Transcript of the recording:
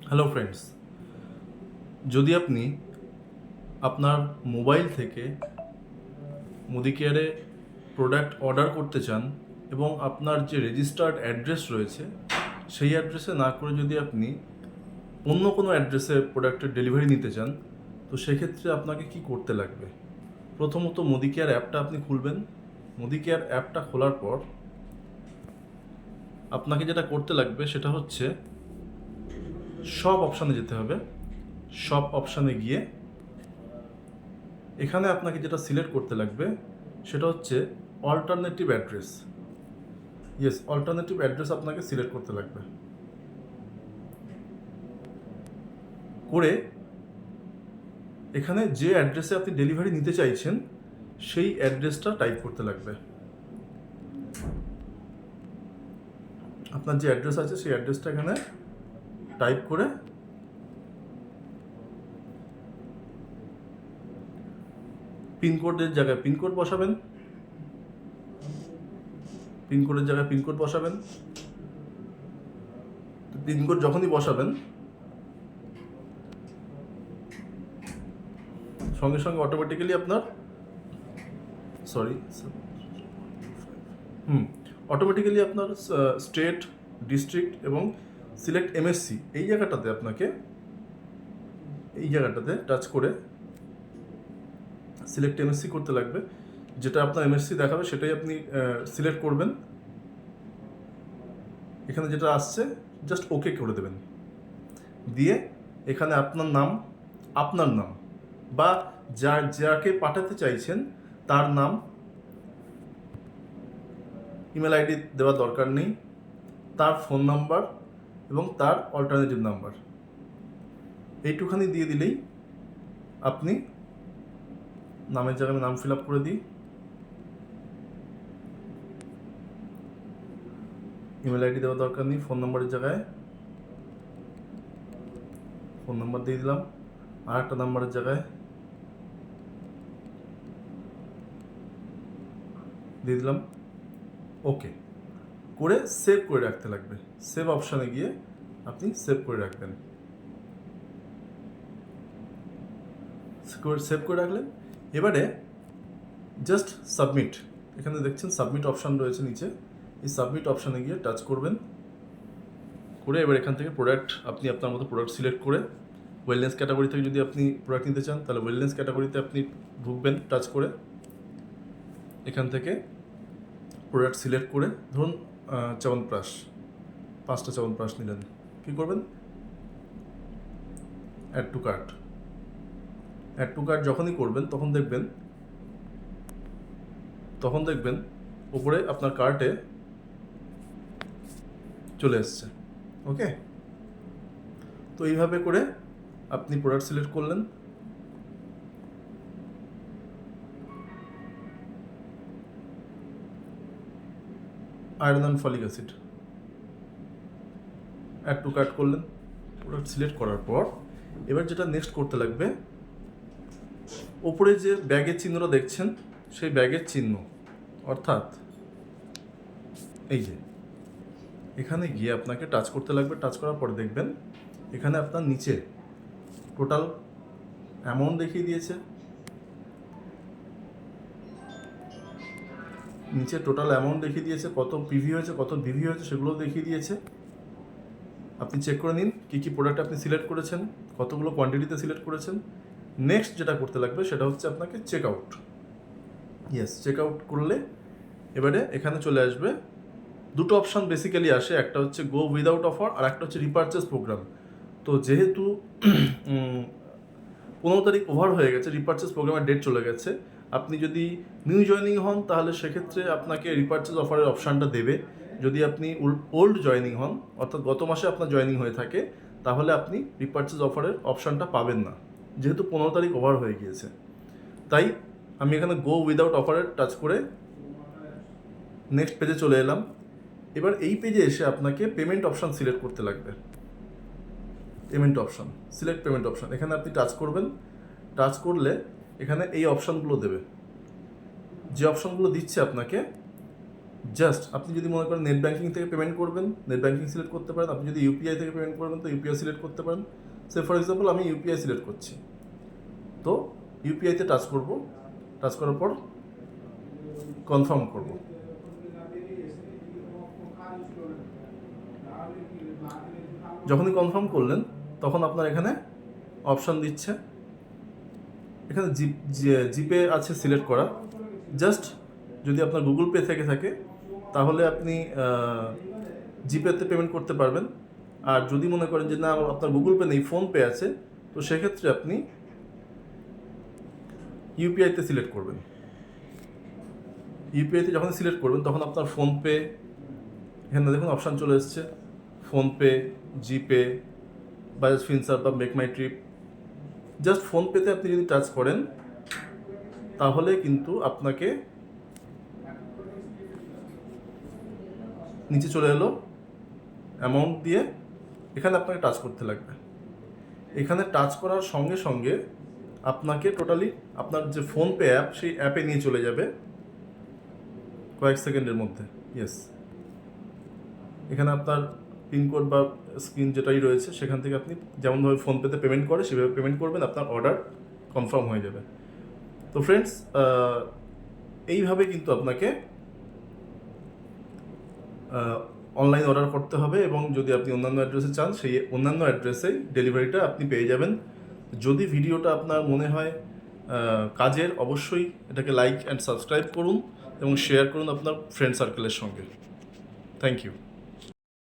Hello friends, যদি আপনি আপনার মোবাইল থেকে মুদি কেয়ারে প্রোডাক্ট অর্ডার করতে চান এবং আপনার যে রেজিস্টার্ড অ্যাড্রেস রয়েছে সেই অ্যাড্রেসে না করে যদি আপনি অন্য কোনো অ্যাড্রেসে প্রোডাক্টের ডেলিভারি নিতে চান, তো সেক্ষেত্রে আপনাকে কি করতে লাগবে? প্রথমত মুদি কেয়ার অ্যাপটা আপনি খুলবেন। মুদি কেয়ার অ্যাপটা খোলার পর আপনাকে যেটা করতে লাগবে সেটা হচ্ছে সব অপশানে যেতে হবে। সব অপশানে গিয়ে এখানে আপনাকে যেটা সিলেক্ট করতে লাগবে সেটা হচ্ছে অল্টারনেটিভ অ্যাড্রেস। অল্টারনেটিভ অ্যাড্রেস আপনাকে সিলেক্ট করতে লাগবে। করে এখানে যে অ্যাড্রেসে আপনি ডেলিভারি নিতে চাইছেন সেই অ্যাড্রেসটা টাইপ করতে লাগবে। আপনার যে অ্যাড্রেস আছে সেই অ্যাড্রেসটা এখানে টাইপ করে পিনকোডের জায়গায় পিনকোড বসাবেন। পিনকোডের জায়গায় পিনকোড বসাবেন। পিনকোড যখনই বসাবেন সঙ্গে সঙ্গে অটোমেটিক্যালি আপনার অটোমেটিক্যালি আপনার স্টেট, ডিস্ট্রিক্ট এবং সিলেক্ট এমএসসি এই জায়গাটাতে টাচ করে সিলেক্ট এমএসসি করতে লাগবে। যেটা আপনার এমএসসি দেখাবে সেটাই আপনি সিলেক্ট করবেন। এখানে যেটা আসছে জাস্ট ওকে করে দেবেন। দিয়ে এখানে আপনার নাম বা যাকে পাঠাতে চাইছেন তার নাম, ইমেল আইডি দেওয়ার দরকার নেই, তার ফোন নাম্বার এবং তার অল্টারনেটিভ নাম্বার এইটুখানি দিয়ে দিলেই আপনি নামের জায়গায় নাম ফিল আপ করে দিই, ইমেল আইডি দেওয়ার দরকার নেই, ফোন নাম্বারের জায়গায় ফোন নাম্বার দিয়ে দিলাম, আর একটা নাম্বারের জায়গায় দিয়ে দিলাম, ওকে করে সেভ করে রাখতে লাগবে। সেভ অপশানে গিয়ে আপনি সেভ করে রাখবেন। সেভ করে রাখলেন। এবারে জাস্ট সাবমিট, এখানে দেখছেন সাবমিট অপশান রয়েছে নিচে, এই সাবমিট অপশানে গিয়ে টাচ করবেন। করে এবার এখান থেকে প্রোডাক্ট আপনি আপনার মতো প্রোডাক্ট সিলেক্ট করে ওয়েলনেস ক্যাটাগরি থেকে যদি আপনি প্রোডাক্ট নিতে চান তাহলে ওয়েলনেস ক্যাটাগরিতে আপনি ঢুকবেন টাচ করে। এখান থেকে প্রোডাক্ট সিলেক্ট করে ধরুন চ্যবনপ্রাশ, 5টা চ্যবনপ্রাশ নিলেন, কী করবেন? অ্যাড টু কার্ট যখনই করবেন তখন দেখবেন উপরে আপনার কার্টে চলে এসছে। ওকে, তো এইভাবে করে আপনি প্রোডাক্ট সিলেক্ট করলেন। Iron and folic acid add to cart করলেন। প্রোডাক্ট সিলেক্ট করার পর এবার যেটা নেক্সট করতে লাগবে, ওপরে যে ব্যাগের চিহ্নটা দেখছেন সেই ব্যাগের চিহ্ন, অর্থাৎ এই যে এখানে গিয়ে আপনাকে টাচ করতে লাগবে। টাচ করার পরে দেখবেন এখানে আপনার নিচে টোটাল অ্যামাউন্ট দেখিয়ে দিয়েছে। কত পিভি হয়েছে, কত বিভি হয়েছে সেগুলোও দেখিয়ে দিয়েছে। আপনি চেক করে নিন কী কী প্রোডাক্ট আপনি সিলেক্ট করেছেন, কতগুলো কোয়ান্টিটিতে সিলেক্ট করেছেন। নেক্সট যেটা করতে লাগবে সেটা হচ্ছে আপনাকে চেক আউট করলে এবারে এখানে চলে আসবে দুটো অপশান বেসিক্যালি আসে, একটা হচ্ছে গো উইদাউট অফার আর একটা হচ্ছে রিপারচেস প্রোগ্রাম। তো যেহেতু 15 তারিখ ওভার হয়ে গেছে, রিপারচেস প্রোগ্রামের ডেট চলে গেছে, আপনি যদি নিউ জয়েনিং হন তাহলে সেক্ষেত্রে আপনাকে রিপারচেস অফারের অপশানটা দেবে। যদি আপনি ওল্ড জয়েনিং হন, অর্থাৎ গত মাসে আপনার জয়েনিং হয়ে থাকে, তাহলে আপনি রিপারচেস অফারের অপশানটা পাবেন না, যেহেতু 15 তারিখ ওভার হয়ে গিয়েছে। তাই আমি এখানে গো উইদাউট অফারের টাচ করে নেক্সট পেজে চলে এলাম। এবার এই পেজে এসে আপনাকে পেমেন্ট অপশান সিলেক্ট করতে লাগবে। সিলেক্ট পেমেন্ট অপশান এখানে আপনি টাচ করবেন। টাচ করলে এখানে এই অপশানগুলো দেবে। যে অপশানগুলো দিচ্ছে আপনাকে জাস্ট আপনি যদি মনে করেন নেট ব্যাঙ্কিং থেকে পেমেন্ট করবেন, নেট ব্যাঙ্কিং সিলেক্ট করতে পারেন। আপনি যদি ইউপিআই থেকে পেমেন্ট করবেন তো ইউপিআই সিলেক্ট করতে পারেন। সে ফর এক্সাম্পল আমি ইউপিআই সিলেক্ট করছি, তো ইউপিআইতে টাচ করব, টাচ করার পর কনফার্ম করব। যখনই কনফার্ম করলেন তখন আপনার এখানে অপশান দিচ্ছে, এখানে জিপে আছে সিলেক্ট করা। জাস্ট যদি আপনার গুগল পে থেকে থাকে তাহলে আপনি জিপেতে পেমেন্ট করতে পারবেন। আর যদি মনে করেন যে না আপনার গুগল পে নেই, ফোনপে আছে, তো সেক্ষেত্রে আপনি ইউপিআইতে সিলেক্ট করবেন। ইউপিআইতে যখন সিলেক্ট করবেন তখন আপনার ফোনপে, এখানে দেখুন অপশান চলে এসছে, ফোনপে, জিপে, বাজাজ ফিনসার্ভ বা মেক মাই ট্রিপ। জাস্ট ফোনপেতে আপনি যদি টাচ করেন তাহলে কিন্তু আপনাকে নিচে চলে এলো অ্যামাউন্ট দিয়ে, এখানে আপনাকে টাচ করতে লাগবে। এখানে টাচ করার সঙ্গে সঙ্গে আপনাকে টোটালি আপনার যে ফোনপে অ্যাপ, সেই অ্যাপে নিয়ে চলে যাবে কয়েক সেকেন্ডের মধ্যে। ইয়েস, এখানে আপনার পিনকোড বা স্ক্রিন যেটাই রয়েছে সেখান থেকে আপনি যেমনভাবে ফোনপেতে পেমেন্ট করে সেভাবে পেমেন্ট করবেন, আপনার অর্ডার কনফার্ম হয়ে যাবে। তো ফ্রেন্ডস, এইভাবে কিন্তু আপনাকে অনলাইন অর্ডার করতে হবে, এবং যদি আপনি অন্যান্য অ্যাড্রেসে চান সেই অন্যান্য অ্যাড্রেসেই ডেলিভারিটা আপনি পেয়ে যাবেন। যদি ভিডিওটা আপনার মনে হয় কাজের, অবশ্যই এটাকে লাইক অ্যান্ড সাবস্ক্রাইব করুন এবং শেয়ার করুন আপনার ফ্রেন্ড সার্কেলের সঙ্গে। Thank you.